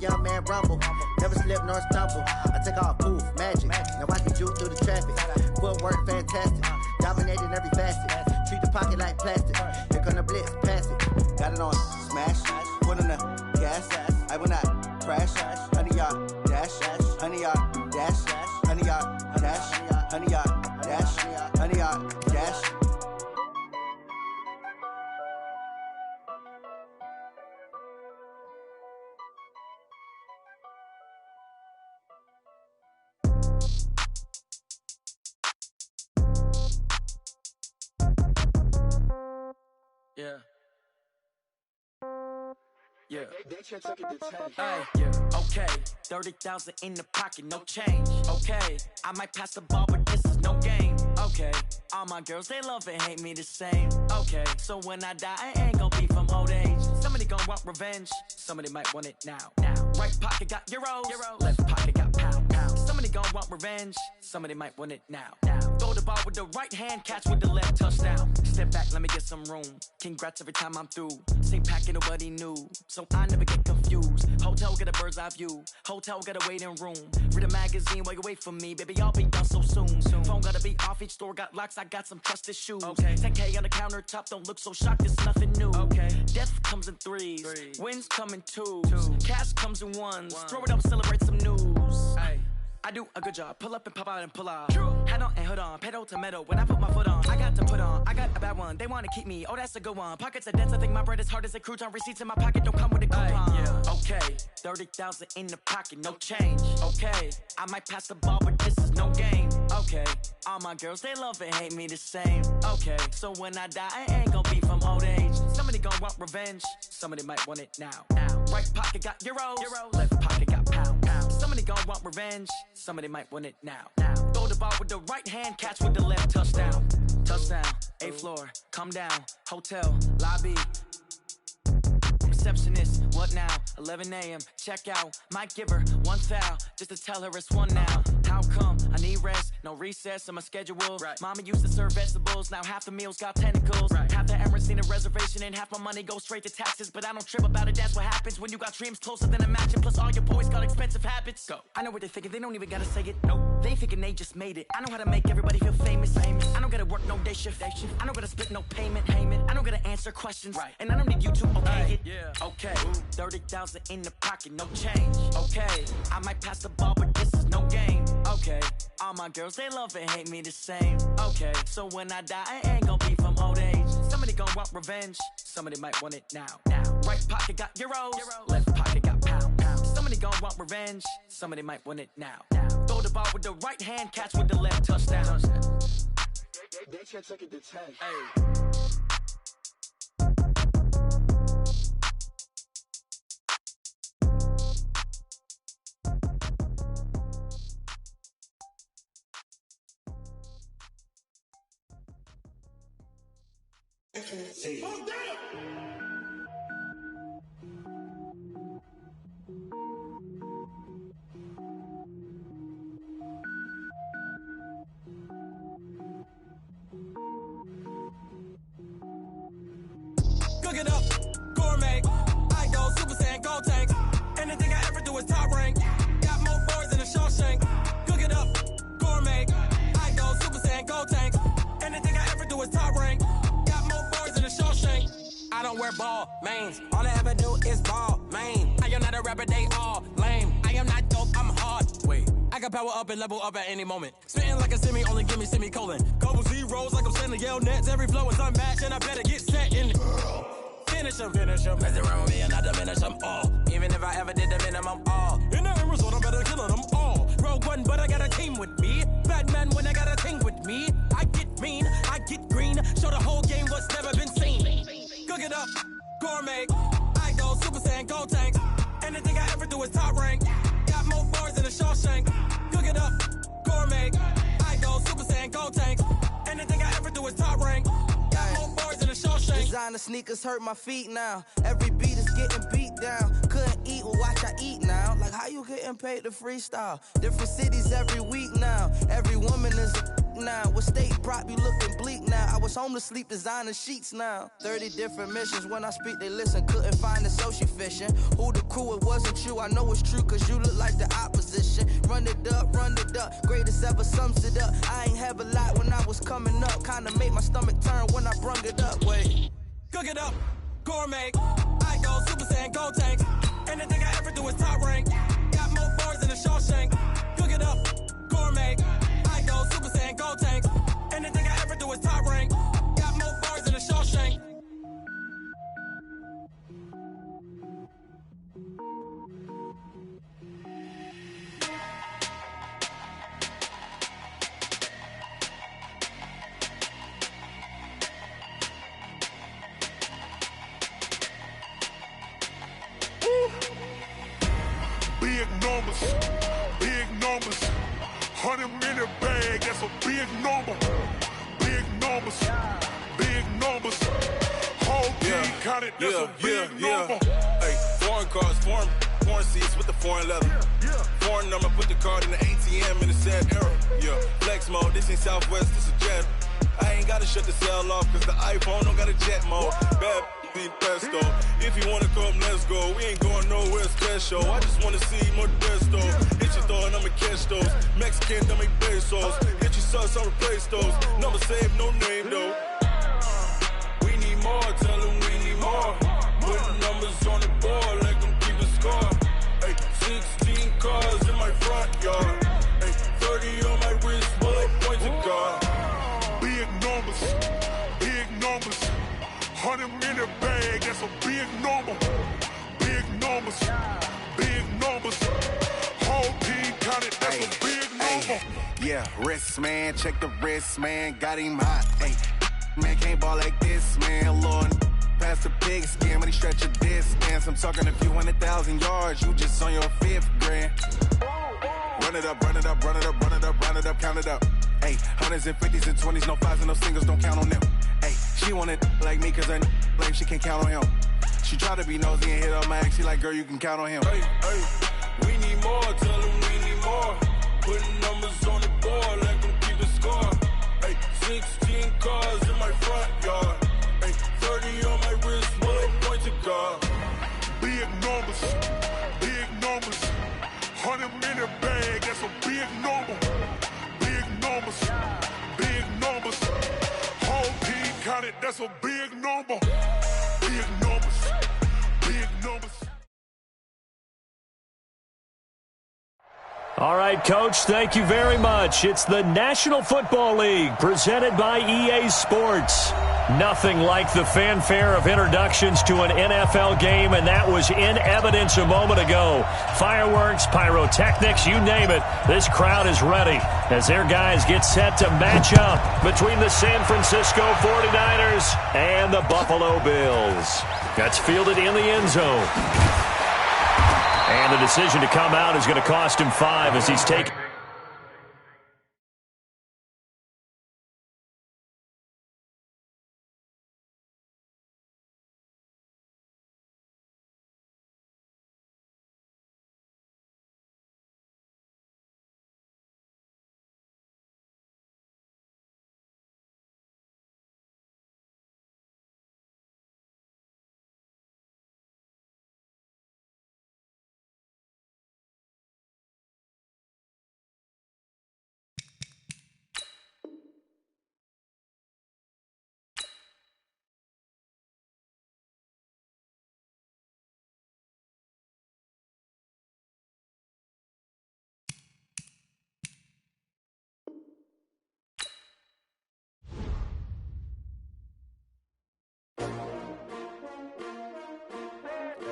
young man rumble. Never slip nor stumble. I take off, poof, magic. Now watch me juke through the traffic. Footwork fantastic. Dominating every facet. Treat the pocket like plastic. Here come the blitz, pass it. Got it on smash. Put on the gas. I will not crash. 100 yard dash. 100 yard dash. 100 yard dash. 100 yard dash. 100 yard dash. Yeah. Yeah. Hey, yeah. Okay. 30,000 in the pocket, no change. Okay. I might pass the ball, but this is no game. Okay. All my girls, they love and hate me the same. Okay. So when I die, I ain't gon' be from old age. Somebody gon' want revenge. Somebody might want it now. Right pocket got euros. Left pocket got pound. Somebody gon' want revenge. Somebody might want it now. Throw the ball with the right hand, catch with the left, touchdown. Step back, let me get some room. Congrats every time I'm through. Same packet, nobody knew, so I never get confused. Hotel got a bird's eye view. Hotel got a waiting room. Read a magazine while you wait for me, baby. I'll be done so soon. Phone gotta be off, each store got locks. I got some trusted shoes. 10K on the countertop, don't look so shocked. It's nothing new. Death comes in threes. Wins come in twos. Cash comes in ones. Throw it up, celebrate some news. I do a good job, pull up and pop out and pull off. Head on and hood on, pedal to metal. When I put my foot on, I got to put on. I got a bad one, they wanna keep me. Oh, that's a good one. Pockets are dense, I think my bread is hard as a crouton. Receipts in my pocket don't come with a coupon. Okay, 30,000 in the pocket, no change. Okay, I might pass the ball, but this is no game. Okay, all my girls, they love and hate me the same. Okay, so when I die, I ain't gon' be from old age. Somebody gon' want revenge. Somebody might want it now. Right pocket got euros. Left pocket got pound. Somebody gon' want revenge. Somebody might want it now. Throw the ball with the right hand, catch with the left, touchdown. Touchdown, 8th floor, come down, hotel, lobby. Receptionist, what now? 11 a.m., check out. Might give her one foul, just to tell her it's one now. How come? I need rest, no recess in my schedule. Mama used to serve vegetables, now half the meals got tentacles. Half the Emirates need a reservation and half my money goes straight to taxes. But I don't trip about it, that's what happens when you got dreams closer than a match. And plus all your boys got expensive habits. Go. I know what they're thinking, they don't even gotta say it. Nope. They thinking they just made it. I know how to make everybody feel famous. I don't gotta work no day shift. I don't gotta split no payment. I don't gotta answer questions. And I don't need you to okay it. Okay, 30,000 in the pocket, no change. Okay, I might pass the ball, but this is no game. Okay, all my girls, they love and hate me the same. Okay, so when I die, I ain't gon' be from old age. Somebody gon' want revenge. Somebody might want it now. Right pocket got euros. Left pocket got pound. Somebody gon' want revenge. Somebody might want it now. Throw the ball with the right hand, catch with the left, touchdown. They can't take it to 10. Cook it up, gourmet. I go Super Saiyan, gold tank. Anything I ever do is top rank. Got more boys than a Shawshank. Cook it up, gourmet. I go Super Saiyan, gold tank. Anything I ever do is top rank. Got more boys than a Shawshank. I don't wear ball mains. All I ever do is ball main. I am not a rapper, they all lame. I am not dope, I'm hard. Wait, I can power up and level up at any moment. Spitting like a semi, only give me semicolon. Couple zeros like I'm sending yell nets. Every flow is unmatched and I better get set in. Finish them. Mess around with me and I diminish them all. Even if I ever did the minimum all. In the result, I'm better killing them all. Rogue one, but I got a team with me. Batman when I got a team with me. I get mean, I get green. Show the whole game what's never been seen. Cook it up, gourmet. I go Super Saiyan, gold tank. Anything I ever do is top rank. Got more boys than a Shawshank. Cook it up, gourmet. I go Super Saiyan, gold tank. Anything I ever do is top rank. Got more boys than a Shawshank. Designer sneakers hurt my feet now. Every beat is getting beat down. Couldn't eat, well watch I eat now. Like how you getting paid to freestyle? Different cities every week now. Every woman is a now. What state brought me looking bleak now? I was home to sleep designing sheets now. 30 different missions. When I speak, they listen. Couldn't find the social fishing. Who the crew? It wasn't you. I know it's true, cause you look like the opposition. Run it up. Greatest ever sums it up. I ain't have a lot when I was coming up. Kinda made my stomach turn when I brung it up. Wait. Cook it up, gourmet. I go Super Saiyan, go tank. Anything I ever do is top rank. Got more bars than a Shawshank. Cook it up, gourmet. I go Super Saiyan, go tank. Anything I ever do is top rank. Got more bars than a Shawshank. Big numbers, 100-minute bag, that's a big number. Big numbers, whole team counted, that's a big number. Hey, foreign cars, foreign seats with the foreign leather. Foreign number, put the card in the ATM in the sad era. Yeah, flex mode, this ain't Southwest, this is jet. I ain't gotta shut the cell off, cause the iPhone don't got a jet mode. Bad be pesto. If you wanna come, let's go. We ain't going nowhere special. I just wanna see more desto. Hit your throw and I'ma catch those. Mexican, don't make pesos. Hit your sauce, I'll replace those. Number saved, no name though. We need more, tell them we need more. Put numbers on the board, let them keep a score. Hey, 16 cars in my front yard. Hey, 30 on my wrist, bullet point to God. Big numbers, 100-minute bag, that's a big number. Big numbers, whole team counted, that's a big number. Yeah, wrist man, check the wrist man, got him hot. Ay, man can't ball like this, man. Lord, past the pig skin when he stretch a distance. I'm talking a few 100,000 yards, you just on your 5th grand. Run it up, count it up. Ay, hundreds and 50s and 20s, no 5s and no singles, don't count on them. Ay, she want it like me, cause her like she can't count on him. She try to be nosy and hit up my ex, she like, girl, you can count on him. Hey, we need more, tell them we need more. Putting numbers on the board, let them keep a score. Hey, 16 cars in my front yard. Hey, 30 on my wrist, bullet point to God. Big numbers, 100-minute bag, that's a big number. Big numbers, whole team counted, that's a big number. Big numbers. All right, Coach, thank you very much. It's the National Football League presented by EA Sports. Nothing like the fanfare of introductions to an NFL game, and that was in evidence a moment ago. Fireworks, pyrotechnics, you name it. This crowd is ready as their guys get set to match up between the San Francisco 49ers and the Buffalo Bills. That's fielded in the end zone. And the decision to come out is going to cost him 5 as he's taken.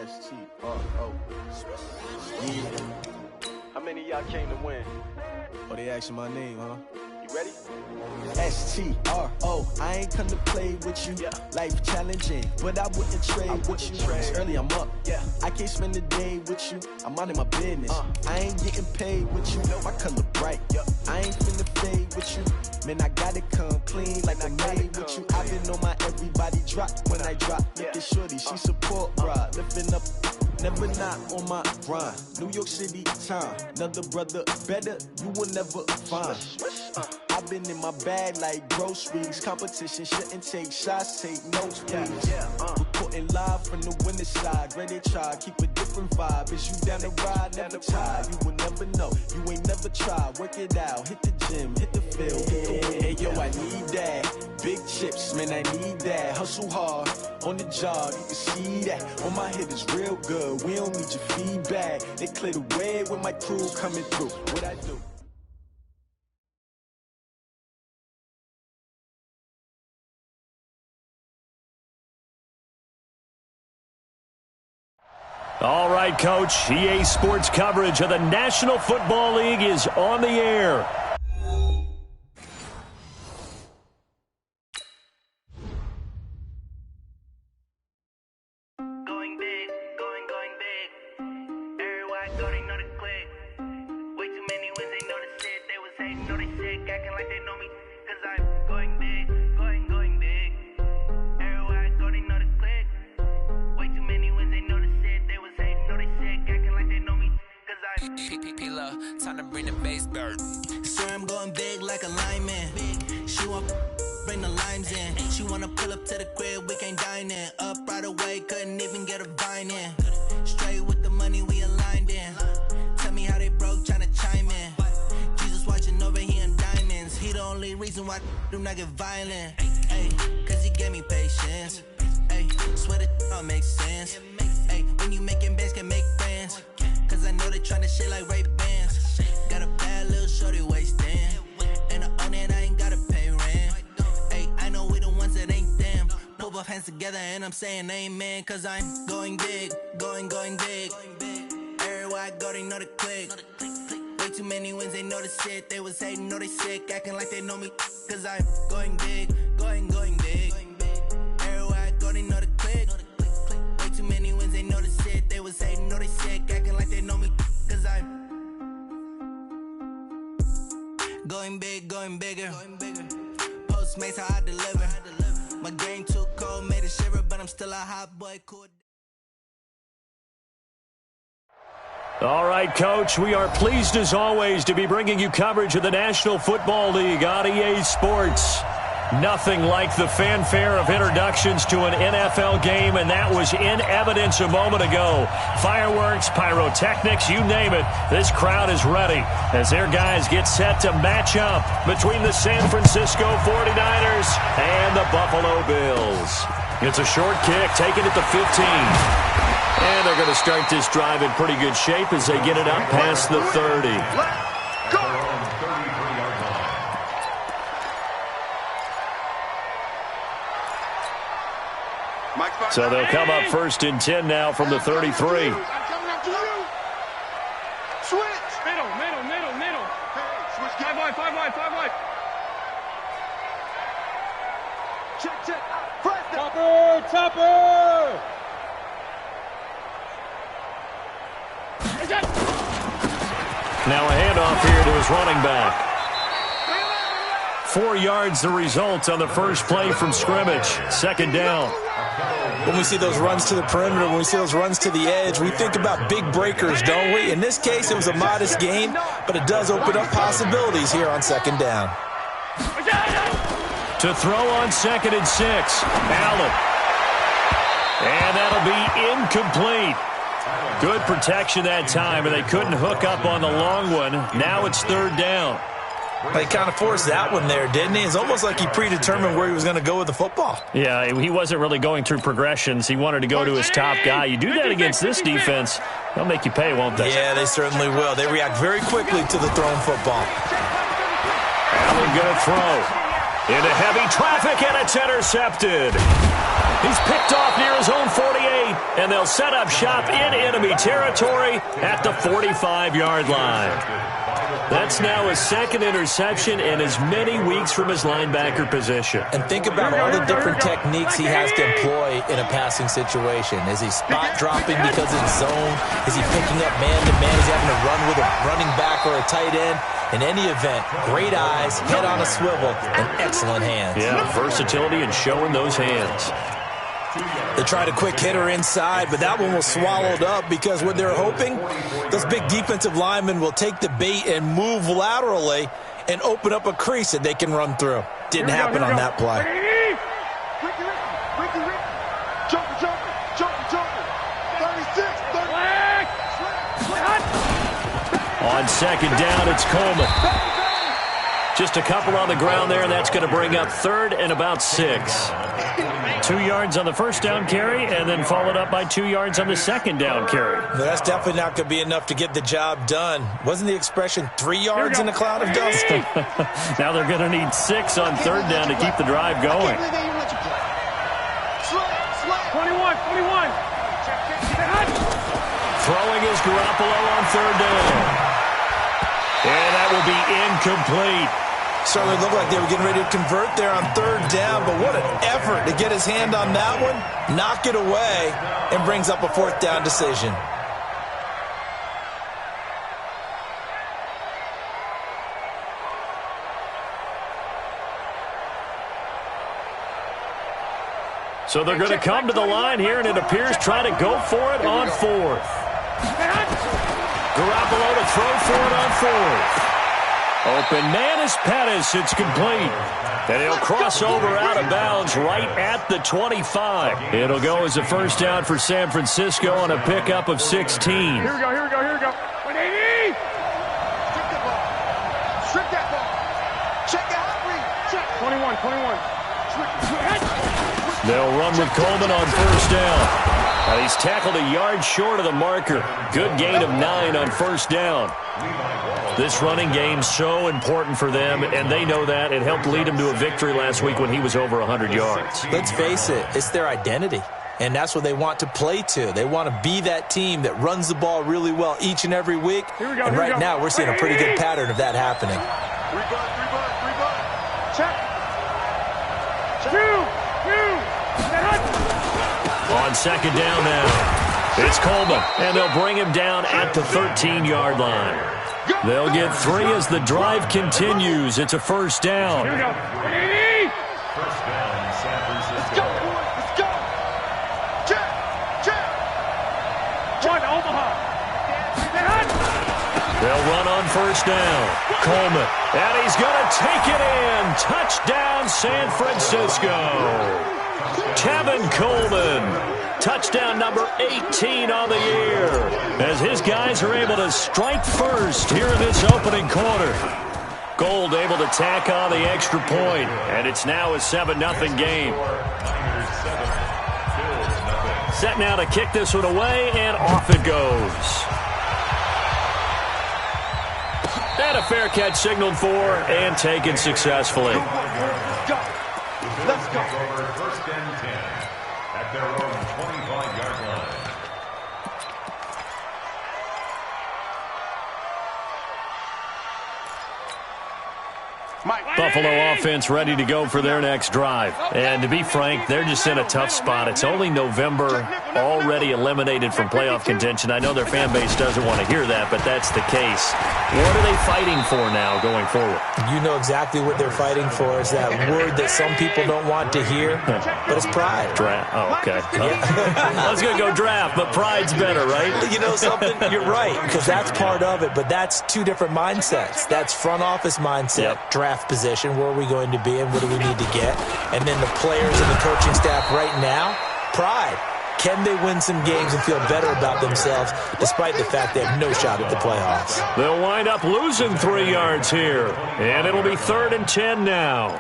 S-T-R-O. How many of y'all came to win? Oh, they asking my name, huh? You ready? S-T-R-O. I ain't come to play with you. Life challenging, but I wouldn't trade with you. It's early, I'm up. I can't spend the day with you. I'm out of my business. I ain't getting paid with you. My color bright. I ain't finna fade with you. Man, I gotta come clean like I'm made with you. I've been on my everybody drop when I drop. Look at shorty, she support, bro. Lifting up never not on my grind. New York City time, another brother better, you will never find. I've been in my bag like groceries. Competition shouldn't take shots, take notes, please. Reporting live from the winning side. Ready to try, keep a different vibe. Is you down the ride, never tired. You will never know, you ain't never tried. Work it out, hit the gym, hit the field. Hey, yo, I need that. Big chips, man, I need that. Hustle hard, on the job, you can see that. On my head is real good, we don't need your feedback. They clear the way with my crew coming through. What I do? All right, Coach. EA Sports coverage of the National Football League is on the air. Going big, going big. Everywhere I go, they know the click. Way too many wins, they know the shit. They was hating, know they sick, acting like they know me. Cause I'm going big, going big. Everywhere I go, they know the click. Way too many wins, they know the shit. They was hating, know they sick, acting like they know me. Cause I'm P-P-P-Love, time to bring the bass bird. So I'm going big like a lineman. She want bring the limes in. She wanna pull up to the crib, we can't dine in. Up right away, couldn't even get a vine in. Straight with the money we aligned in. Tell me how they broke, tryna chime in. Jesus watching over here in diamonds. He the only reason why do not get violent. Ay, cause he gave me patience. Ay, swear that all makes sense. Ay, when you making bands, can make friends. Cause I know they tryna shit like Ray Bans. Got a bad little shorty wasting. And I own it, I ain't gotta pay rent. Ay, I know we the ones that ain't them. Put both hands together and I'm saying amen. Cause I'm going big, going big. Everywhere I go, they know the click. Way too many wins, they know the shit. They was hating, know they sick, acting like they know me. Cause I'm going big, going big. Everywhere I go, they know the click. Way too many wins, they know the shit. They was hating, know they sick, acting like they know me. Cause I'm going big, going bigger. Postmates how I deliver. My game too cold, made it shiver, but I'm still a hot boy, cool. All right, Coach, we are pleased as always to be bringing you coverage of the National Football League on EA Sports. Nothing like the fanfare of introductions to an NFL game, and that was in evidence a moment ago. Fireworks, pyrotechnics, you name it. This crowd is ready as their guys get set to match up between the San Francisco 49ers and the Buffalo Bills. It's a short kick, taken at the 15. And they're going to start this drive in pretty good shape as they get it up past the 30. So they'll come up 1st and 10 now from the 33. I'm coming up to you. Switch. Middle. Hey, switch. 5 wide. Check. Press it. Topper. Now a handoff here to his running back. 4 yards the result on the first play from scrimmage. 2nd down. When we see those runs to the perimeter, when we see those runs to the edge, we think about big breakers, don't we? In this case, it was a modest gain, but it does open up possibilities here on 2nd down. To throw on 2nd and 6. Allen. And that'll be incomplete. Good protection that time, and they couldn't hook up on the long one. Now it's 3rd down. They kind of forced that one there, didn't he? It's almost like he predetermined where he was going to go with the football. Yeah, he wasn't really going through progressions. He wanted to go to his top guy. You do that against this defense, they'll make you pay, won't they? Yeah, they certainly will. They react very quickly to the thrown football. Allen going to throw. Into heavy traffic, and it's intercepted. He's picked off near his own 48, and they'll set up shop in enemy territory at the 45-yard line. That's now his 2nd interception in as many weeks from his linebacker position. And think about all the different techniques he has to employ in a passing situation. Is he spot dropping because it's zone? Is he picking up man-to-man? Is he having to run with a running back or a tight end? In any event, great eyes, head on a swivel, and excellent hands. Yeah, versatility and showing those hands. They tried a quick hitter inside, but that one was swallowed up because what they're hoping, those big defensive linemen will take the bait and move laterally and open up a crease that they can run through. Didn't happen on that play. On second down, it's Coleman. Just a couple on the ground there, and that's going to bring up third and about 6. 2 yards on the first down carry, and then followed up by 2 yards on the second down carry. Well, that's definitely not going to be enough to get the job done. Wasn't the expression 3 yards in a cloud of dust? Now they're going to need 6 on third down to keep the drive going. 21. Throwing is Garoppolo on third down. And that will be incomplete. Certainly looked like they were getting ready to convert there on third down, but what an effort to get his hand on that one, knock it away, and brings up a fourth down decision. So they're going to come to the line here, and it appears try to go for it on fourth. Garoppolo to throw for it on fourth. Open man is Pettis. It's complete. And he'll cross over out of bounds right at the 25. It'll go as a first down for San Francisco on a pickup of 16. Here we go. 180. Strip that ball. Check the hot read. Check. 21. They'll run with Coleman on first down. And he's tackled a yard short of the marker. Good gain of 9 on first down. This running game's so important for them, and they know that. It helped lead them to a victory last week when he was over 100 yards. Let's face it, it's their identity, and that's what they want to play to. They want to be that team that runs the ball really well each and every week, and right now we're seeing a pretty good pattern of that happening. Rebutt. Check. 2. On second down now, it's Coleman, and they'll bring him down at the 13-yard line. They'll get 3 as the drive continues. It's a first down. Here we go. 180. First down, San Francisco. Let's go. Check. One, Omaha. They'll run on first down. Coleman, and he's going to take it in. Touchdown, San Francisco. Tevin Coleman. Touchdown number 18 on the year, as his guys are able to strike first here in this opening quarter. Gold able to tack on the extra point, and it's now a 7-0 game. Set now to kick this one away, and off it goes. And a fair catch signaled for and taken successfully. Let's go. First and 10 at their own 25-yard line. Buffalo offense ready to go for their next drive. And to be frank, they're just in a tough spot. It's only November, already eliminated from playoff contention. I know their fan base doesn't want to hear that, but that's the case. What are they fighting for now going forward? You know exactly what they're fighting for. Is that word that some people don't want to hear, but it's pride. Draft. Oh, okay. I was going to go draft, but pride's better, right? You know something? You're right, because that's part of it, but that's two different mindsets. That's front office mindset, draft position, where are we going to be and what do we need to get? And then the players and the coaching staff right now, pride. Can they win some games and feel better about themselves despite the fact they have no shot at the playoffs? They'll wind up losing 3 yards here, and it'll be 3rd and 10 now.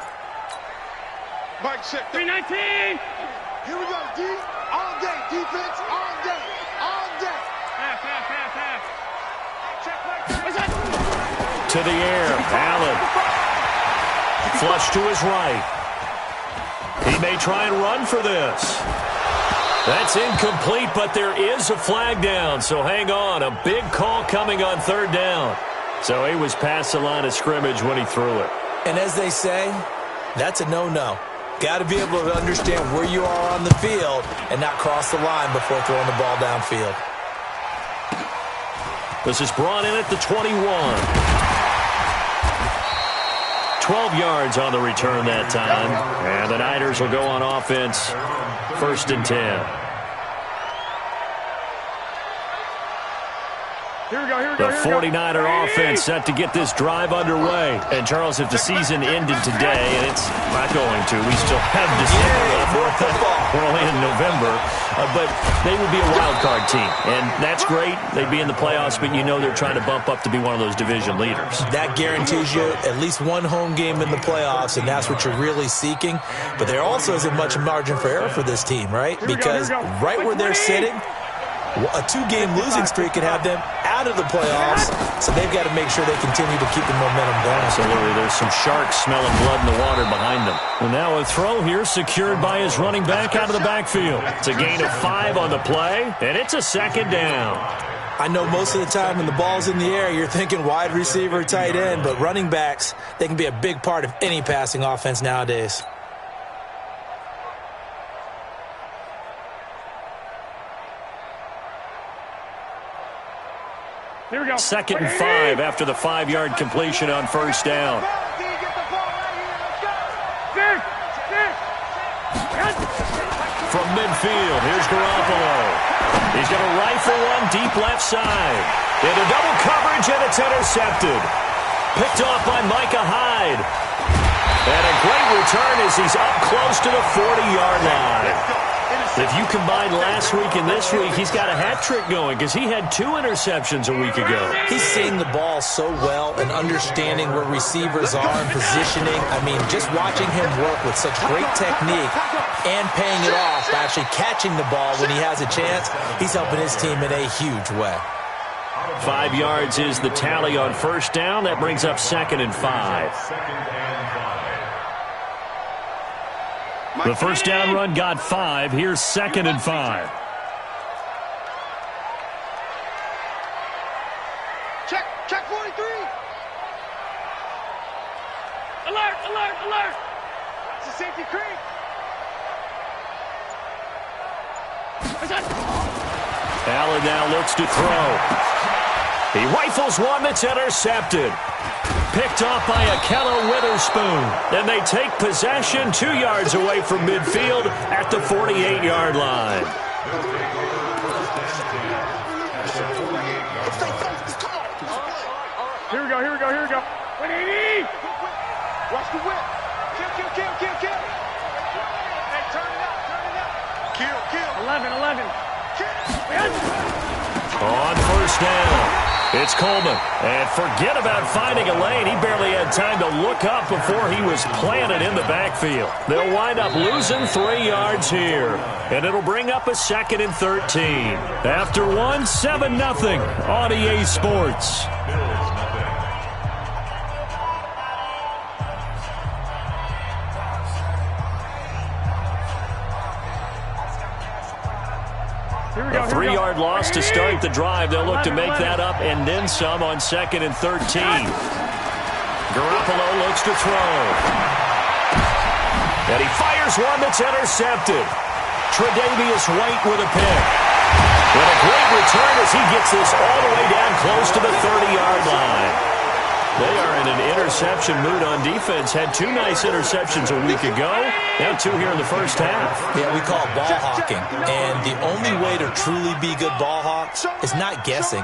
Mike, check. 319. Here we go, D. All day. Defense, all day. All day. Half. Check, Mike. To the air, Allen. Flush to his right. He may try and run for this. That's incomplete, but there is a flag down, so hang on. A big call coming on 3rd down. So he was past the line of scrimmage when he threw it. And as they say, that's a no-no. Got to be able to understand where you are on the field and not cross the line before throwing the ball downfield. This is brought in at the 21. 12 yards on the return that time. And the Niners will go on offense, 1st and 10. The 49er offense set to get this drive underway. And, Charles, if the season ended today, and it's not going to, we still have December. We're only in November. But they would be a wild card team. And that's great. They'd be in the playoffs, but you know they're trying to bump up to be one of those division leaders. That guarantees you at least one home game in the playoffs, and that's what you're really seeking. But there also isn't much margin for error for this team, right? Because right where they're sitting, a 2-game losing streak could have them out of the playoffs, so they've got to make sure they continue to keep the momentum going. Absolutely. There's some sharks smelling blood in the water behind them. And now a throw here secured by his running back out of the backfield. It's a gain of 5 on the play, and it's a 2nd down. I know most of the time when the ball's in the air, you're thinking wide receiver, tight end, but running backs, they can be a big part of any passing offense nowadays. Here we go. 2nd and 5 after the 5-yard completion on 1st down. From midfield, here's Garoppolo. He's going to rifle one deep left side. Into double coverage, and it's intercepted. Picked off by Micah Hyde. And a great return as he's up close to the 40-yard line. If you combine last week and this week, he's got a hat trick going because he had 2 interceptions a week ago. He's seeing the ball so well and understanding where receivers are and positioning. I mean, just watching him work with such great technique and paying it off by actually catching the ball when he has a chance, he's helping his team in a huge way. 5 yards is the tally on 1st down. That brings up 2nd and 5. The 1st down run got 5. Here's 2nd and 5. Check 43. Alert. It's a safety creep. Allen now looks to throw. He rifles one that's intercepted. Picked off by Akello Witherspoon. Then they take possession 2 yards away from midfield at the 48-yard line. Here we go. Watch the whip. Kill. Hey, turn it up. Kill. 11. On 1st down. It's Coleman. And forget about finding a lane. He barely had time to look up before he was planted in the backfield. They'll wind up losing 3 yards here. And it'll bring up a 2nd and 13. After 1, 7-0 on EA Sports. A 3-yard loss to start the drive. They'll look to make that up and then some on 2nd and 13. Garoppolo looks to throw. And he fires one that's intercepted. Tre'Davious White with a pick. And a great return as he gets this all the way down close to the 30-yard line. They are in an interception mood on defense. Had 2 nice interceptions a week ago. Now 2 here in the first half. Yeah, we call it ball hawking. And the only way to truly be good ball hawks is not guessing.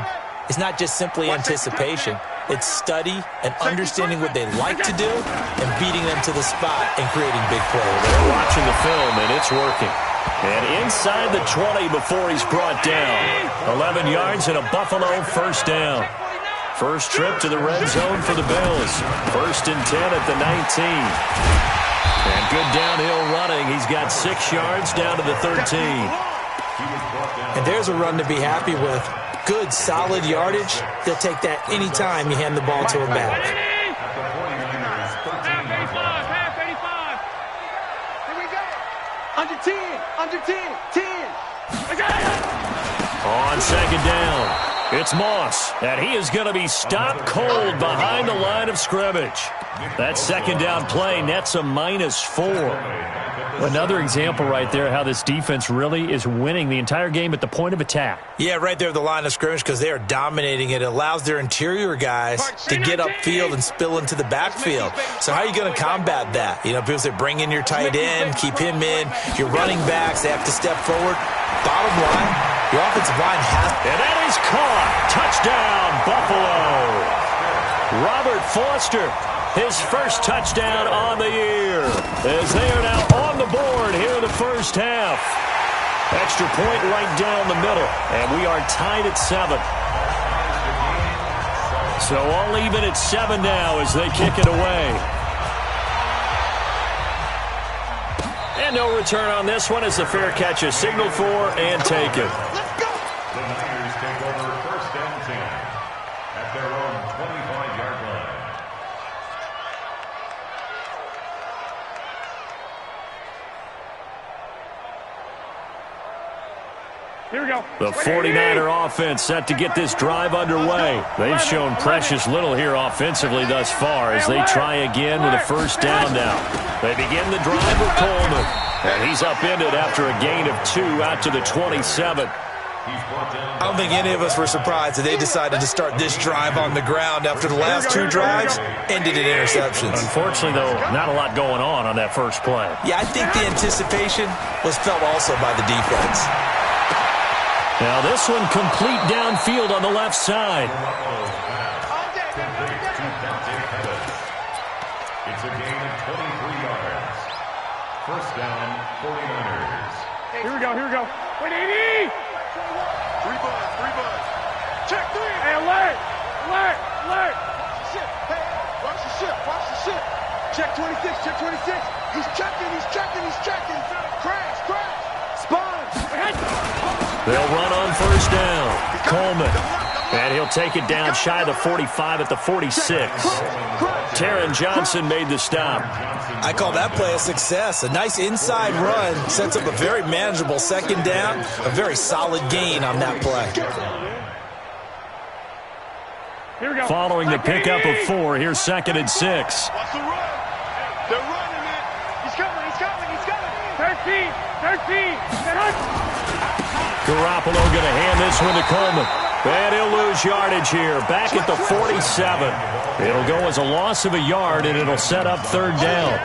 It's not just simply anticipation. It's study and understanding what they like to do and beating them to the spot and creating big plays. They're watching the film, and it's working. And inside the 20 before he's brought down. 11 yards and a Buffalo 1st down. First trip to the red zone for the Bills. 1st and 10 at the 19. And good downhill running. He's got 6 yards down to the 13. And there's a run to be happy with. Good, solid yardage. They'll take that any time you hand the ball to a back. Half 85. Here we go. Under 10. 10. On 2nd down. It's Moss, and he is going to be stopped cold behind the line of scrimmage. That second down play nets a -4. Another example right there how this defense really is winning the entire game at the point of attack. Yeah, right there at the line of scrimmage because they are dominating it. It allows their interior guys to get upfield and spill into the backfield. So how are you going to combat that? You know, people say bring in your tight end, keep him in. Your running backs, they have to step forward. Bottom line, your offensive line has... And that is caught. Touchdown, Buffalo. Robert Foster, his first touchdown on the year, as they are now on the board here in the first half. Extra point right down the middle, and we are tied at 7. So all even at 7 now as they kick it away. And no return on this one as the fair catch is signaled for and taken. The Niners take over first down 10 at their own 25-yard line. Here we go. The 49er offense set to get this drive underway. They've shown precious little here offensively thus far as they try again with a first down now. They begin the drive with Coleman, and he's upended after a gain of 2 out to the 27. I don't think any of us were surprised that they decided to start this drive on the ground after the last 2 drives ended in interceptions. Unfortunately, though, not a lot going on that first play. Yeah, I think the anticipation was felt also by the defense. Now this one complete downfield on the left side. It's a gain of 23 yards. First down, 49ers. Here we go, here we go. 180! 3 buds. Check 3! Hey, alert! Watch the ship. Check 26. He's checking. Crash. Spawn! They'll run on first down. Coleman. And he'll take it down shy of the 45 at the 46. Taron Johnson made the stop. I call that play a success. A nice inside run sets up a very manageable second down. A very solid gain on that play. Here we go. Following the pickup of 4, here's 2nd and 6. Watch the run. They're running it. He's coming. 13. Garoppolo going to hand this one to Coleman. And he'll lose yardage here. Back at the 47. It'll go as a loss of a yard, and it'll set up 3rd down.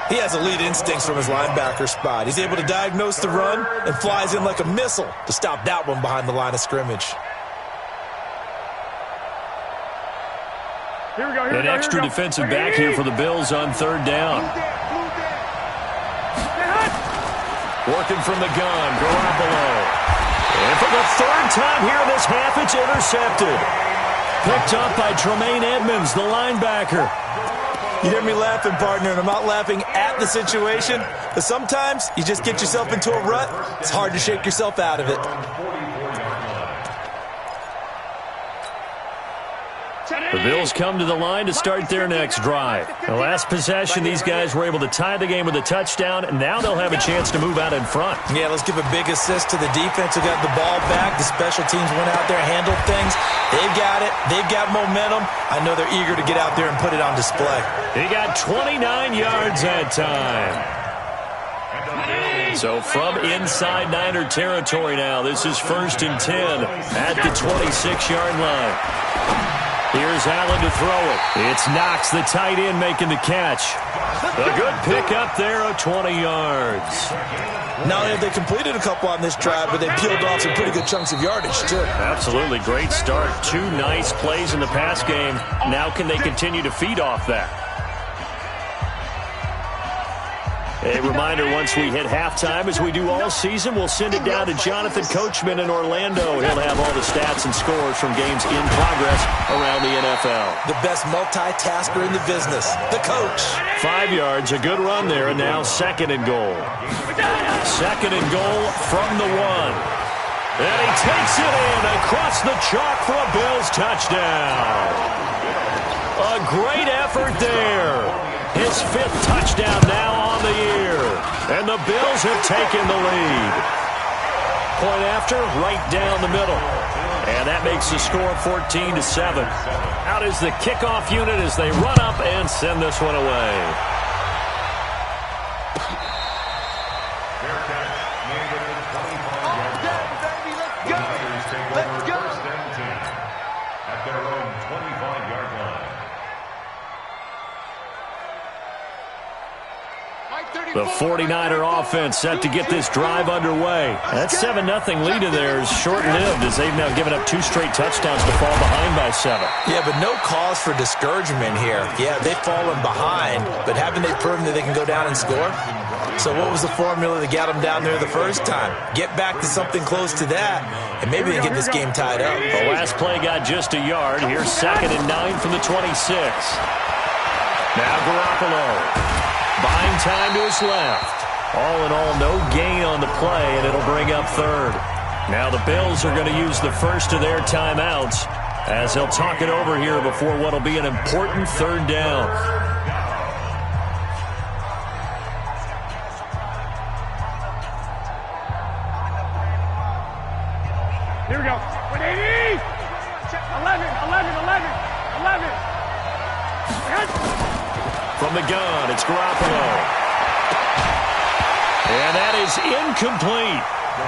He has elite instincts from his linebacker spot. He's able to diagnose the run and flies in like a missile to stop that one behind the line of scrimmage. An extra defensive back here for the Bills on 3rd down. Working from the gun, Garoppolo. And for the 3rd time here in this half, it's intercepted. Picked up by Tremaine Edmonds, the linebacker. You hear me laughing, partner, and I'm not laughing at the situation, but sometimes you just get yourself into a rut. It's hard to shake yourself out of it. The Bills come to the line to start their next drive. The last possession, these guys were able to tie the game with a touchdown, and now they'll have a chance to move out in front. Yeah, let's give a big assist to the defense who got the ball back. The special teams went out there, handled things. They've got it. They've got momentum. I know they're eager to get out there and put it on display. He got 29 yards that time. So from inside Niner territory now, this is 1st and 10 at the 26-yard line. Here's Allen to throw it. It's Knox, the tight end, making the catch. A good pickup there of 20 yards. Not only have they completed a couple on this drive, but they peeled off some pretty good chunks of yardage, too. Absolutely. Great start. 2 nice plays in the pass game. Now can they continue to feed off that? A reminder, once we hit halftime, as we do all season, we'll send it down to Jonathan Coachman in Orlando. He'll have all the stats and scores from games in progress around the NFL. The best multitasker in the business, the coach. 5 yards, a good run there, and now 2nd and goal. 2nd and goal from the 1. And he takes it in across the chalk for a Bills touchdown. A great effort there. His 5th touchdown now on the year. And the Bills have taken the lead. Point after, right down the middle. And that makes the score 14-7. Out is the kickoff unit as they run up and send this one away. The 49er offense set to get this drive underway. That 7-0 lead of theirs short-lived as they've now given up 2 straight touchdowns to fall behind by 7. Yeah, but no cause for discouragement here. Yeah, they've fallen behind, but haven't they proven that they can go down and score? So what was the formula that got them down there the first time? Get back to something close to that, and maybe they get this game tied up. The last play got just a yard. Here's 2nd and 9 from the 26. Now Garoppolo. Buying time to his left. All in all, no gain on the play, and it'll bring up 3rd. Now the Bills are going to use the first of their timeouts as they'll talk it over here before what will be an important 3rd down. Here we go. 180! 11. From the gun, it's Garoppolo. And that is incomplete.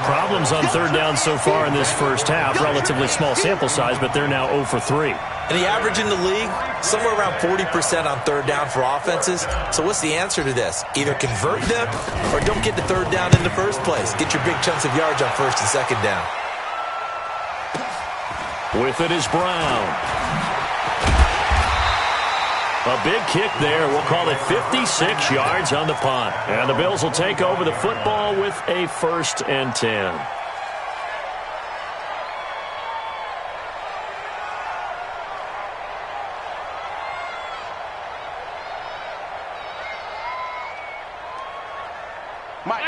Problems on 3rd down so far in this first half. Relatively small sample size, but they're now 0 for 3. And the average in the league, somewhere around 40% on 3rd down for offenses. So what's the answer to this? Either convert them or don't get to 3rd down in the first place. Get your big chunks of yards on 1st and 2nd down. With it is Brown. A big kick there. We'll call it 56 yards on the punt. And the Bills will take over the football with a 1st and 10.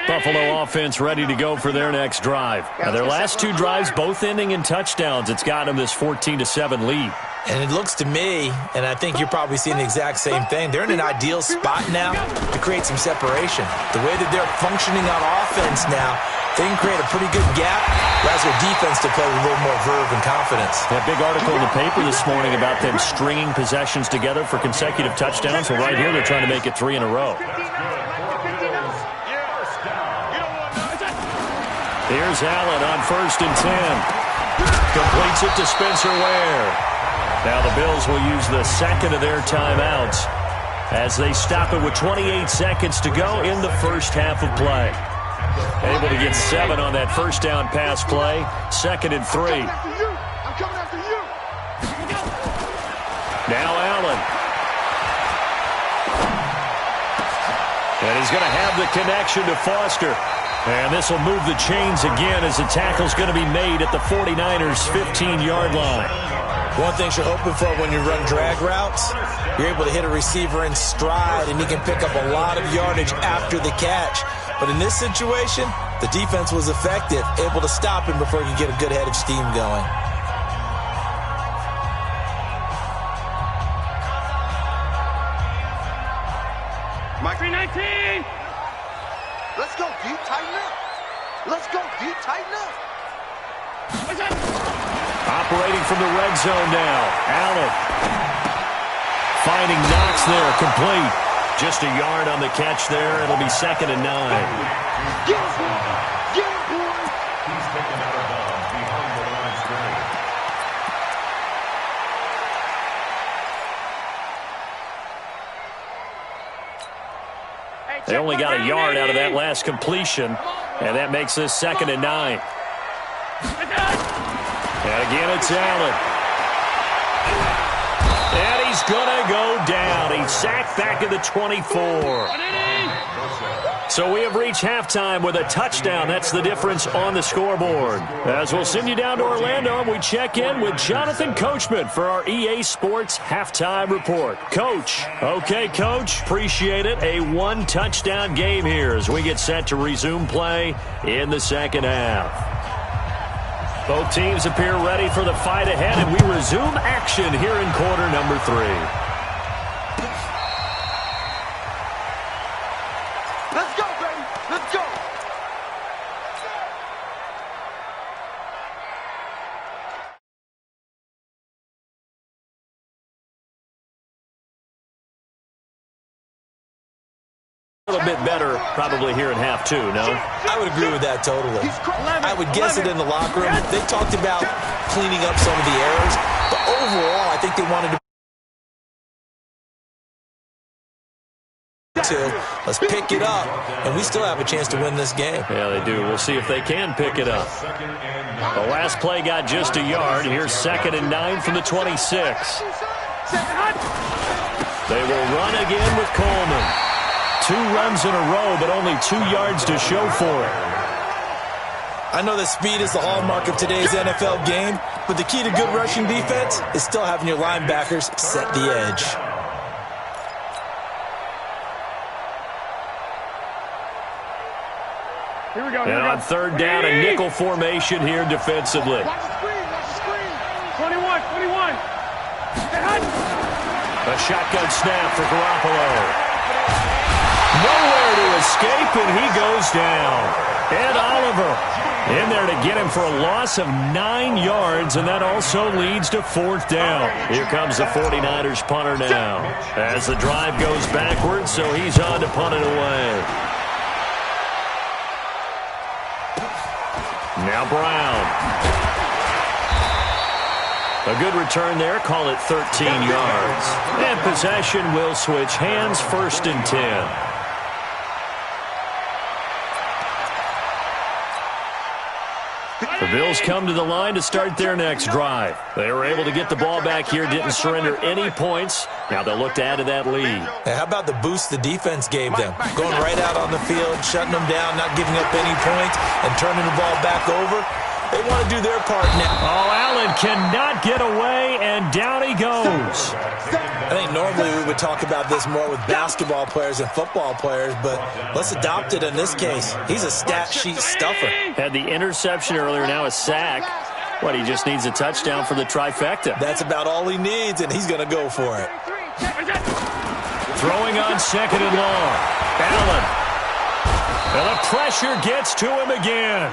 Buffalo offense ready to go for their next drive. Now, their last 2 drives, both ending in touchdowns. It's got them this 14-7 lead. And it looks to me, and I think you're probably seeing the exact same thing, they're in an ideal spot now to create some separation. The way that they're functioning on offense now, they can create a pretty good gap, allows their defense to play with a little more verve and confidence. That big article in the paper this morning about them stringing possessions together for consecutive touchdowns. Well, right here, they're trying to make it 3 in a row. Here's Allen on 1st and 10. Completes it to Spencer Ware. Now the Bills will use the 2nd of their timeouts as they stop it with 28 seconds to go in the first half of play. Able to get 7 on that 1st down pass play. 2nd and 3. I'm coming after you. Now Allen. And he's going to have the connection to Foster. And this will move the chains again as the tackle's going to be made at the 49ers' 15-yard line. One thing you're hoping for when you run drag routes, you're able to hit a receiver in stride, and he can pick up a lot of yardage after the catch. But in this situation, the defense was effective, able to stop him before he could get a good head of steam going. Mike 319! Let's go deep, tighten up. Let's go deep, tighten up. Operating from the red zone now. Allen. Finding Knox there, complete. Just a yard on the catch there. It'll be 2nd and 9. Get him, boy. Get him, boy. He's taken out of bounds behind the line of scrimmage. They only got a yard out of that last completion, and that makes this 2nd and 9. And again, it's Allen. And he's going to go down. He's sacked back at the 24. So we have reached halftime with a touchdown. That's the difference on the scoreboard. As we'll send you down to Orlando, we check in with Jonathan Coachman for our EA Sports Halftime Report. Coach. Okay, Coach. Appreciate it. A 1-touchdown game here as we get set to resume play in the second half. Both teams appear ready for the fight ahead, and we resume action here in quarter number 3. A little bit better probably here in half two, no? I would agree with that totally. I would guess it in the locker room. They talked about cleaning up some of the errors, but overall, I think they wanted to. Let's pick it up, and we still have a chance to win this game. Yeah, they do. We'll see if they can pick it up. The last play got just a yard. Here's 2nd and 9 from the 26. They will run again with Coleman. 2 runs in a row, but only 2 yards to show for it. I know that speed is the hallmark of today's NFL game, but the key to good rushing defense is still having your linebackers set the edge. Here we go. And on 3rd down, a nickel formation here defensively. Watch the screen. Watch the screen. 21. A shotgun snap for Garoppolo. Nowhere to escape, and he goes down. Ed Oliver in there to get him for a loss of 9 yards, and that also leads to 4th down. Here comes the 49ers punter now as the drive goes backwards, so he's on to punt it away. Now Brown. A good return there. Call it 13 yards. And possession will switch hands. 1st and 10. The Bills come to the line to start their next drive. They were able to get the ball back here, didn't surrender any points. Now they'll look to add to that lead. Hey, how about the boost the defense gave them? Going right out on the field, shutting them down, not giving up any points, and turning the ball back over. They want to do their part now. Oh, Allen cannot get away, and down he goes. I think normally we would talk about this more with basketball players and football players, but let's adopt it in this case. He's a stat sheet stuffer. Had the interception earlier, now a sack. What, he just needs a touchdown for the trifecta. That's about all he needs, and he's going to go for it. Throwing on 2nd and long. Allen. And the pressure gets to him again.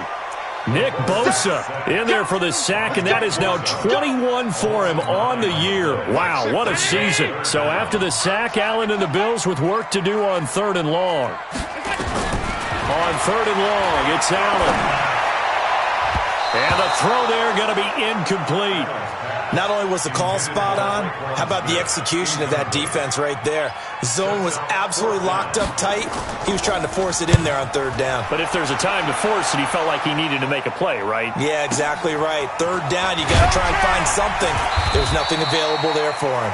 Nick Bosa in there for the sack, and that is now 21 for him on the year. Wow, what a season. So after the sack, Allen and the Bills with work to do on 3rd and long. On 3rd and long, it's Allen. And the throw there going to be incomplete. Not only was the call spot on, how about the execution of that defense right there? Zone was absolutely locked up tight. He was trying to force it in there on 3rd down. But if there's a time to force it, he felt like he needed to make a play, right? Yeah, exactly right. 3rd down, you got to try and find something. There's nothing available there for him.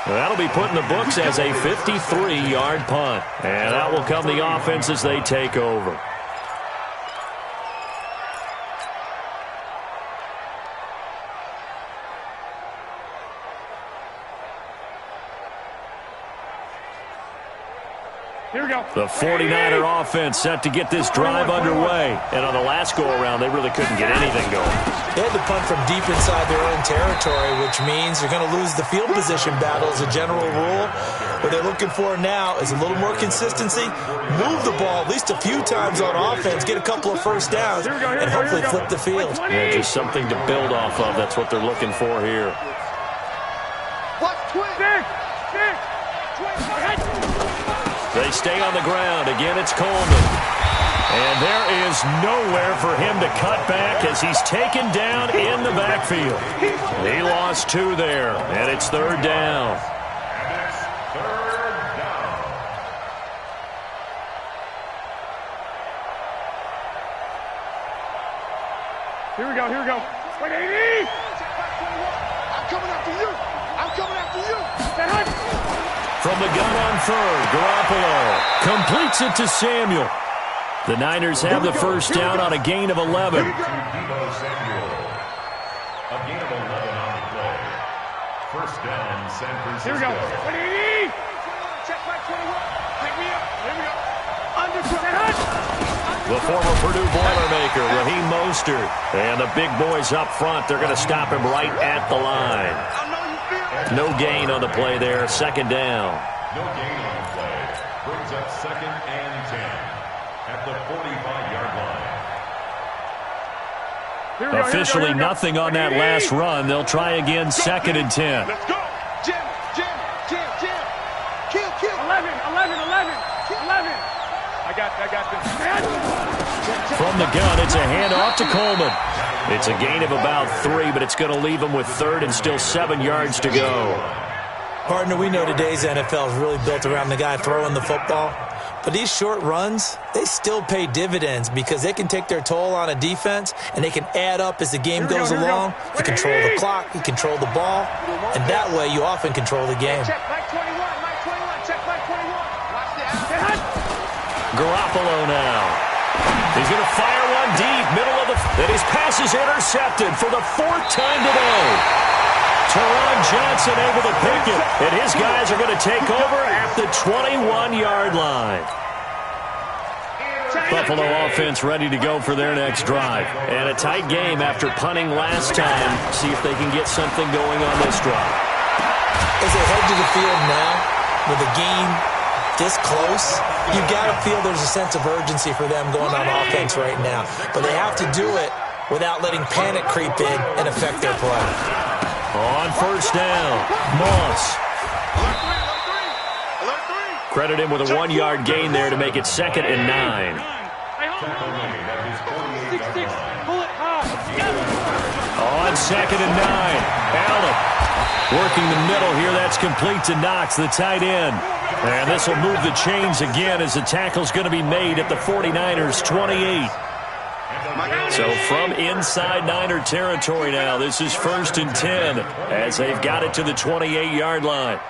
Well, that'll be put in the books as a 53-yard punt. And that will come the offense as they take over. Here we go. The 49er offense set to get this drive underway. And on the last go-around, they really couldn't get anything going. They had to punt from deep inside their own territory, which means they're going to lose the field position battle as a general rule. What they're looking for now is a little more consistency, move the ball at least a few times on offense, get a couple of 1st downs, and hopefully flip the field. Yeah, just something to build off of. That's what they're looking for here. They stay on the ground. Again, it's Coleman. And there is nowhere for him to cut back as he's taken down in the backfield. He lost 2 there, and it's 3rd down. Here we go. Wait, 80! I'm coming after you. From the gun on 3rd, Garoppolo completes it to Samuel. The Niners have the 1st down on a gain of 11. A gain of 11 on the play. 1st down, San Francisco. Here we go. 80! Check back 21. Pick me up. Here we go. Under The former Purdue Boilermaker, Raheem Mostert. And the big boys up front, they're going to stop him right at the line. No gain on the play there, 2nd down. No gain on the play. Brings up 2nd and 10 at the 45-yard line. Officially nothing on that last run. They'll try again, 2nd and 10. Let's go. Jim. Kill. 11. I got this. From the gun, it's a handoff to Coleman. It's a gain of about 3, but it's going to leave him with 3rd and still 7 yards to go. Partner, we know today's NFL is really built around the guy throwing the football. But these short runs, they still pay dividends because they can take their toll on a defense, and they can add up as the game goes along. You control the clock, you control the ball, and that way you often control the game. Check Mike 21, Mike 21, check Mike 21. Watch the Garoppolo now. He's going to fire one deep, middle of the... And his pass is intercepted for the 4th time today. Teron Johnson able to pick it, and his guys are going to take over at the 21-yard line. Buffalo offense ready to go for their next drive. And a tight game after punting last time. See if they can get something going on this drive. As they head to the field now, with the game this close, you got to feel there's a sense of urgency for them going on offense right now. But they have to do it without letting panic creep in and affect their play. On 1st down, Moss. Credit him with a 1-yard gain there to make it 2nd and 9. On 2nd and 9, Allen working the middle here. That's complete to Knox, the tight end. And this will move the chains again as the tackle's going to be made at the 49ers' 28. So from inside Niner territory now, this is 1st and 10 as they've got it to the 28-yard line.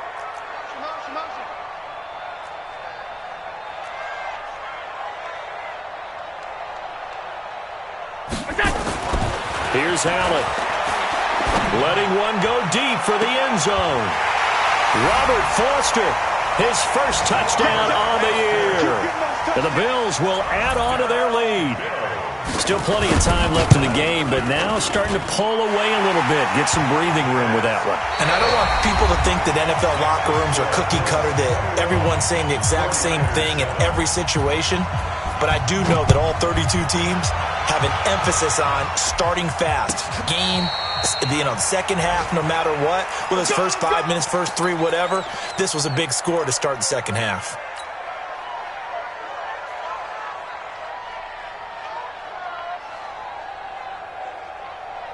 Here's Allen. Letting one go deep for the end zone. Robert Foster, his first touchdown on the year. And the Bills will add on to their lead. Still plenty of time left in the game, but now starting to pull away a little bit. Get some breathing room with that one. And I don't want people to think that NFL locker rooms are cookie cutter, that everyone's saying the exact same thing in every situation. But I do know that all 32 teams have an emphasis on starting fast. Game, the second half, no matter what. Whether it's first 5 minutes, first 3, whatever. This was a big score to start the second half.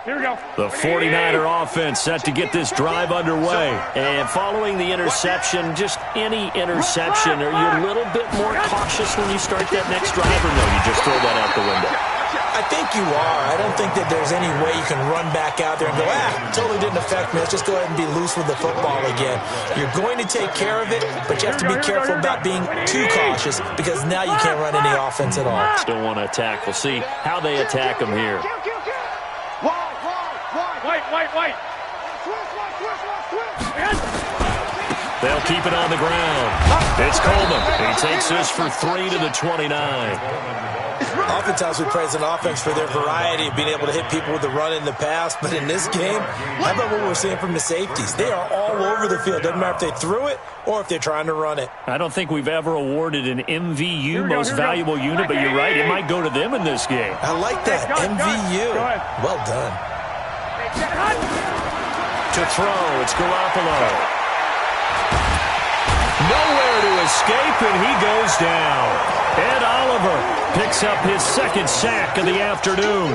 Here we go. The 49er offense set to get this drive underway. And following the interception, just any interception, are you a little bit more cautious when you start that next drive, or no, you just throw that out the window? I think you are. I don't think that there's any way you can run back out there and go, totally didn't affect me. Let's just go ahead and be loose with the football again. You're going to take care of it, but you have to be careful about being too cautious because now you can't run any offense at all. Still want to attack. We'll see how they attack them here. White. They'll keep it on the ground. It's Coleman. He takes this for 3 to the 29. Oftentimes we praise an offense for their variety of being able to hit people with the run in the pass, but in this game, how about what we're seeing from the safeties? They are all over the field. Doesn't matter if they threw it or if they're trying to run it. I don't think we've ever awarded an MVU, most valuable unit, but you're right, it might go to them in this game. I like that, MVU. Well done. To throw, it's Garoppolo. Nowhere to escape, and he goes down. Ed Oliver picks up his 2nd sack of the afternoon.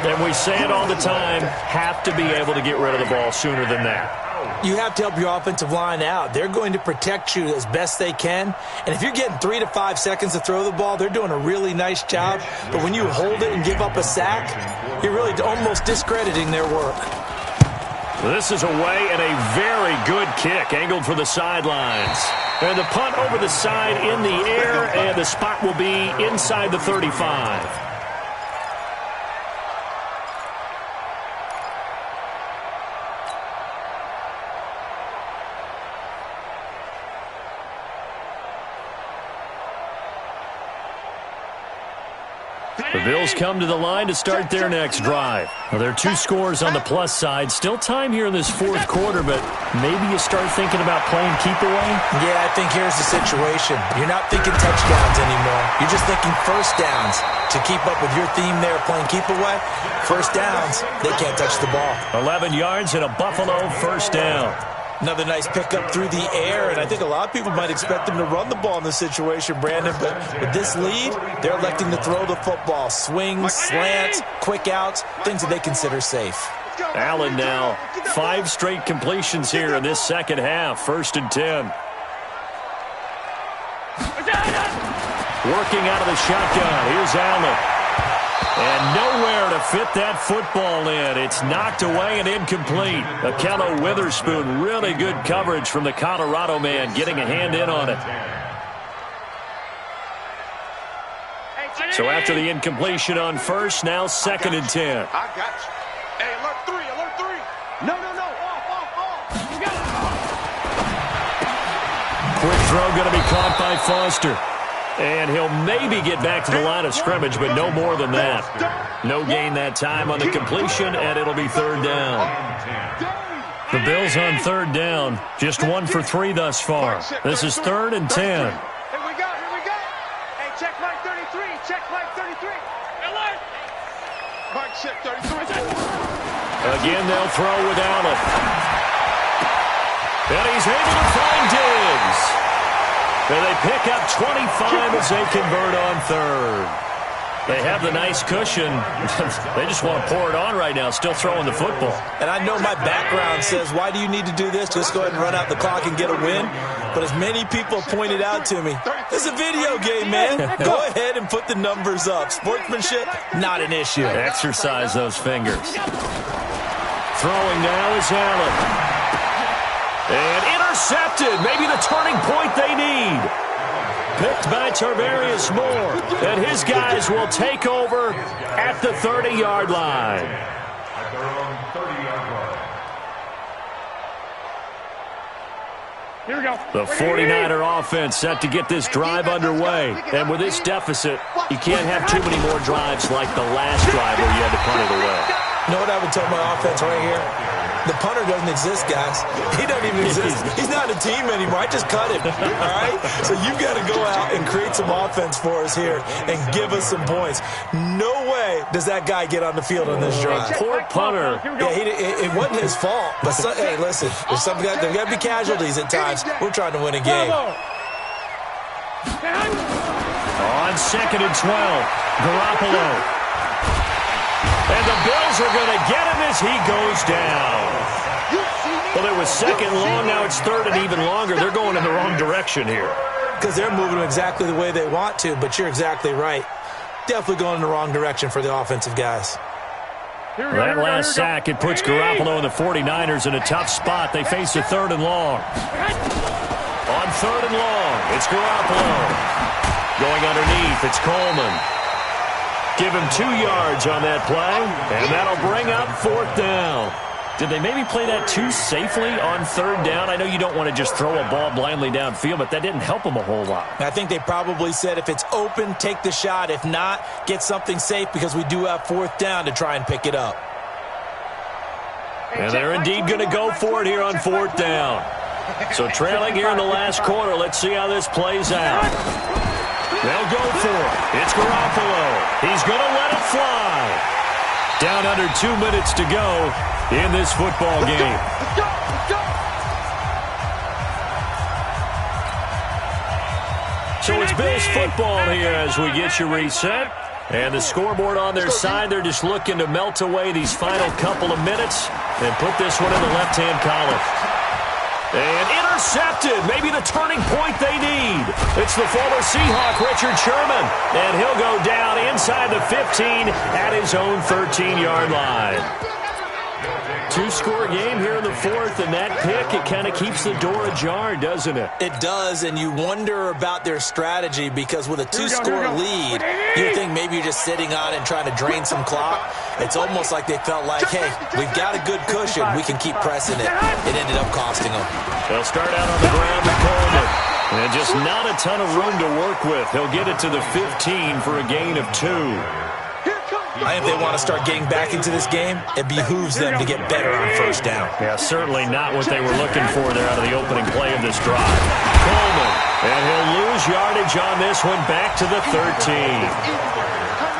And we say it all the time, have to be able to get rid of the ball sooner than that. You have to help your offensive line out. They're going to protect you as best they can. And if you're getting 3 to 5 seconds to throw the ball, they're doing a really nice job. But when you hold it and give up a sack, you're really almost discrediting their work. This is away and a very good kick, angled for the sidelines. And the punt over the side in the air, and the spot will be inside the 35. The Bills come to the line to start their next drive. Now, there are 2 scores on the plus side. Still time here in this 4th quarter, but maybe you start thinking about playing keep away? Yeah, I think here's the situation. You're not thinking touchdowns anymore. You're just thinking first downs. To keep up with your theme there, playing keep away, first downs, they can't touch the ball. 11 yards and a Buffalo first down. Another nice pickup through the air, and I think a lot of people might expect them to run the ball in this situation, Brandon, but with this lead, they're electing to throw the football. Swings, slants, quick outs, things that they consider safe. Allen now, 5 straight completions here in this second half, 1st and 10. Working out of the shotgun, here's Allen. And nowhere to fit that football in. It's knocked away and incomplete. Akello Witherspoon, really good coverage from the Colorado man, getting a hand in on it. So after the incompletion on 1st, now 2nd and 10. I got you. Hey, alert 3, alert 3. No, off. You got it. Quick throw going to be caught by Foster. And he'll maybe get back to the line of scrimmage, but no more than that. No gain that time on the completion, and it'll be 3rd down. The Bills on 3rd down, just 1 for 3 thus far. This is 3rd and 10. Here we go. Hey, check Mike 33. Alert. Mike check 33. Again, they'll throw with Allen. And he's able to find Diggs. And they pick up 25 as they convert on 3rd. They have the nice cushion. They just want to pour it on right now, still throwing the football. And I know my background says, why do you need to do this? Just go ahead and run out the clock and get a win. But as many people pointed out to me, this is a video game, man. Go ahead and put the numbers up. Sportsmanship, not an issue. Exercise those fingers. Throwing now is Allen. And intercepted. Maybe the turning point they need. Picked by Tarvarius Moore. And his guys will take over at the 30-yard line. At their own 30-yard line. Here we go. The 49er offense set to get this drive underway. And with this deficit, you can't have too many more drives like the last drive where you had to punt it away. You know what I would tell my offense right here? The punter doesn't exist, guys. He doesn't even exist. He's not a team anymore. I just cut him, all right? So you've got to go out and create some offense for us here and give us some points. No way does that guy get on the field on this drive. Poor punter. Yeah, it wasn't his fault. But, hey, listen, there's there's got to be casualties at times. We're trying to win a game. On 2nd and 12, Garoppolo. And the Bills are going to get him as he goes down. Well, it was 2nd long. Now it's 3rd and even longer. They're going in the wrong direction here. Because they're moving exactly the way they want to, but you're exactly right. Definitely going in the wrong direction for the offensive guys. That last sack, it puts Garoppolo and the 49ers in a tough spot. They face a 3rd and long. On 3rd and long, it's Garoppolo. Going underneath, it's Coleman. Give him 2 yards on that play, and that'll bring up 4th down. Did they maybe play that too safely on 3rd down? I know you don't want to just throw a ball blindly downfield, but that didn't help them a whole lot. I think they probably said if it's open, take the shot. If not, get something safe because we do have 4th down to try and pick it up. And they're indeed going to go for it here on 4th down. So trailing here in the last quarter, let's see how this plays out. They'll go for it. It's Garoppolo. He's going to let it fly. Down under 2 minutes to go in this football game. So it's Bills football here as we get you reset. And the scoreboard on their side, they're just looking to melt away these final couple of minutes and put this one in the left-hand column. And intercepted. Maybe the turning point they need. It's the former Seahawk, Richard Sherman. And he'll go down inside the 15 at his own 13-yard line. 2-score game here in the 4th, and that pick, it kind of keeps the door ajar, doesn't it? It does, and you wonder about their strategy because with a 2-score lead, you think maybe you're just sitting on it and trying to drain some clock. It's almost like they felt like, hey, we've got a good cushion. We can keep pressing it. It ended up costing them. They'll start out on the ground with Coleman. And just not a ton of room to work with. He'll get it to the 15 for a gain of 2. I think if they want to start getting back into this game, it behooves them to get better on 1st down. Yeah, certainly not what they were looking for there out of the opening play of this drive. Coleman, and he'll lose yardage on this one back to the 13.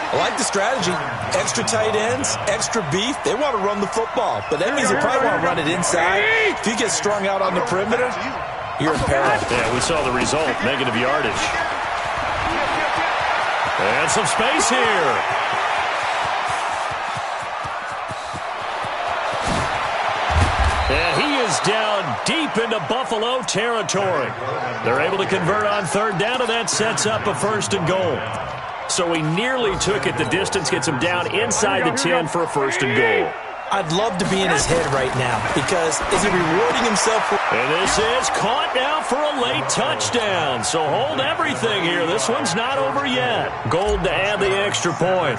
I like the strategy. Extra tight ends, extra beef. They want to run the football, but that means they probably want to run it inside. If you get strung out on the perimeter, you're in peril. Yeah, we saw the result, negative yardage. And some space here. And he is down deep into Buffalo territory. They're able to convert on third down, and that sets up a 1st and goal. So he nearly took it the distance, gets him down inside the 10 for a 1st and goal. I'd love to be in his head right now because is he rewarding himself? And this is caught now for a late touchdown. So hold everything here. This one's not over yet. Gold to add the extra point.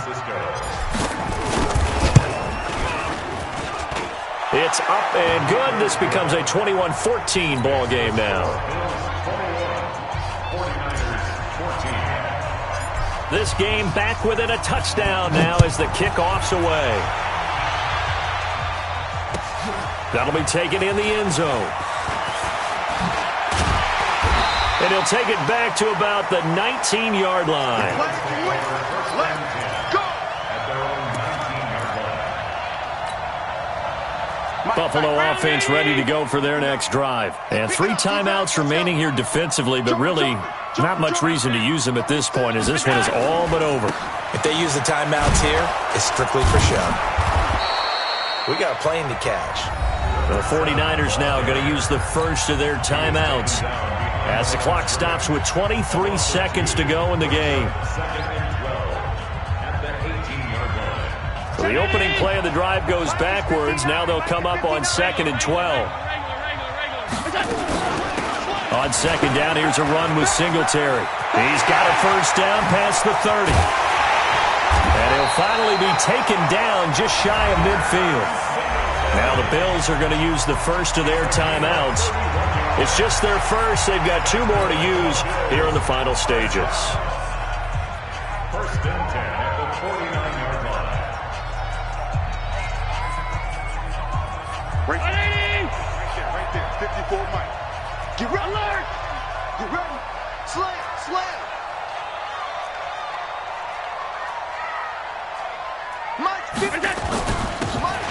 It's up and good. This becomes a 21-14 ball game now. This game back within a touchdown now as the kickoff's away. That'll be taken in the end zone. And he'll take it back to about the 19-yard line. Buffalo offense ready to go for their next drive. And 3 timeouts remaining here defensively, but really not much reason to use them at this point as this one is all but over. If they use the timeouts here, it's strictly for show. We got a plane to catch. The 49ers now going to use the first of their timeouts as the clock stops with 23 seconds to go in the game. So the opening play of the drive goes backwards. Now they'll come up on 2nd and 12. On 2nd down, here's a run with Singletary. He's got a 1st down past the 30. And he'll finally be taken down just shy of midfield. Now the Bills are going to use the first of their timeouts. It's just their first. They've got 2 more to use here in the final stages. 1st and 10 at the 49-yard line. Right there, 54 Mike. Get ready. Alert. Get ready. Slam.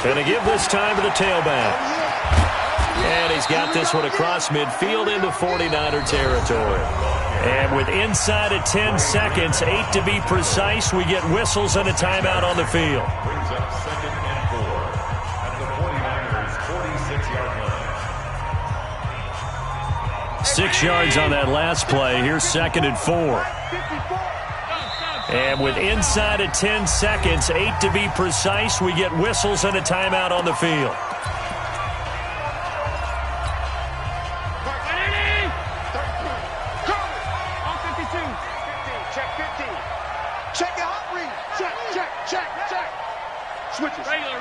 Going to give this time to the tailback. And he's got this one across midfield into 49er territory. And with inside of 10 seconds, 8 to be precise, we get whistles and a timeout on the field. Brings up 2nd and 4 at the 49ers' 46-yard line. 6 yards on that last play. Here's 2nd and 4. And with inside of 10 seconds, 8 to be precise, we get whistles and a timeout on the field. Check your hot read. Check. Switches. Regular.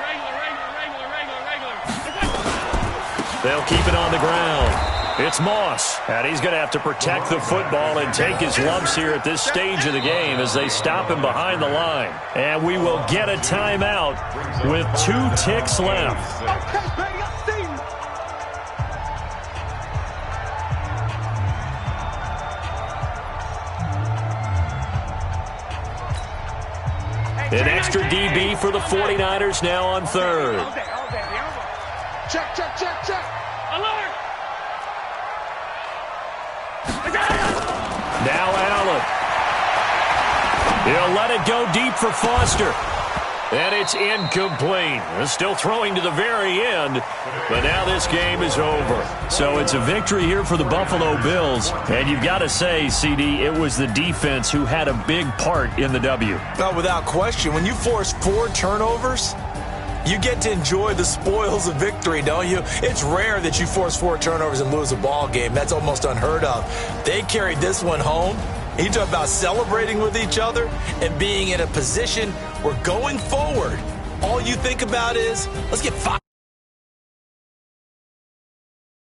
They'll keep it on the ground. It's Moss, and he's going to have to protect the football and take his lumps here at this stage of the game as they stop him behind the line. And we will get a timeout with 2 ticks left. Okay, baby, I'm seeing you. An extra DB for the 49ers now on 3rd. Check. Alert. Now Allen. He'll let it go deep for Foster. And it's incomplete. They're still throwing to the very end, but now this game is over. So it's a victory here for the Buffalo Bills. And you've got to say, CD, it was the defense who had a big part in the W. No, without question. When you force 4 turnovers, you get to enjoy the spoils of victory, don't you? It's rare that you force 4 turnovers and lose a ball game. That's almost unheard of. They carried this one home. You talk about celebrating with each other and being in a position where going forward, all you think about is, let's get 5.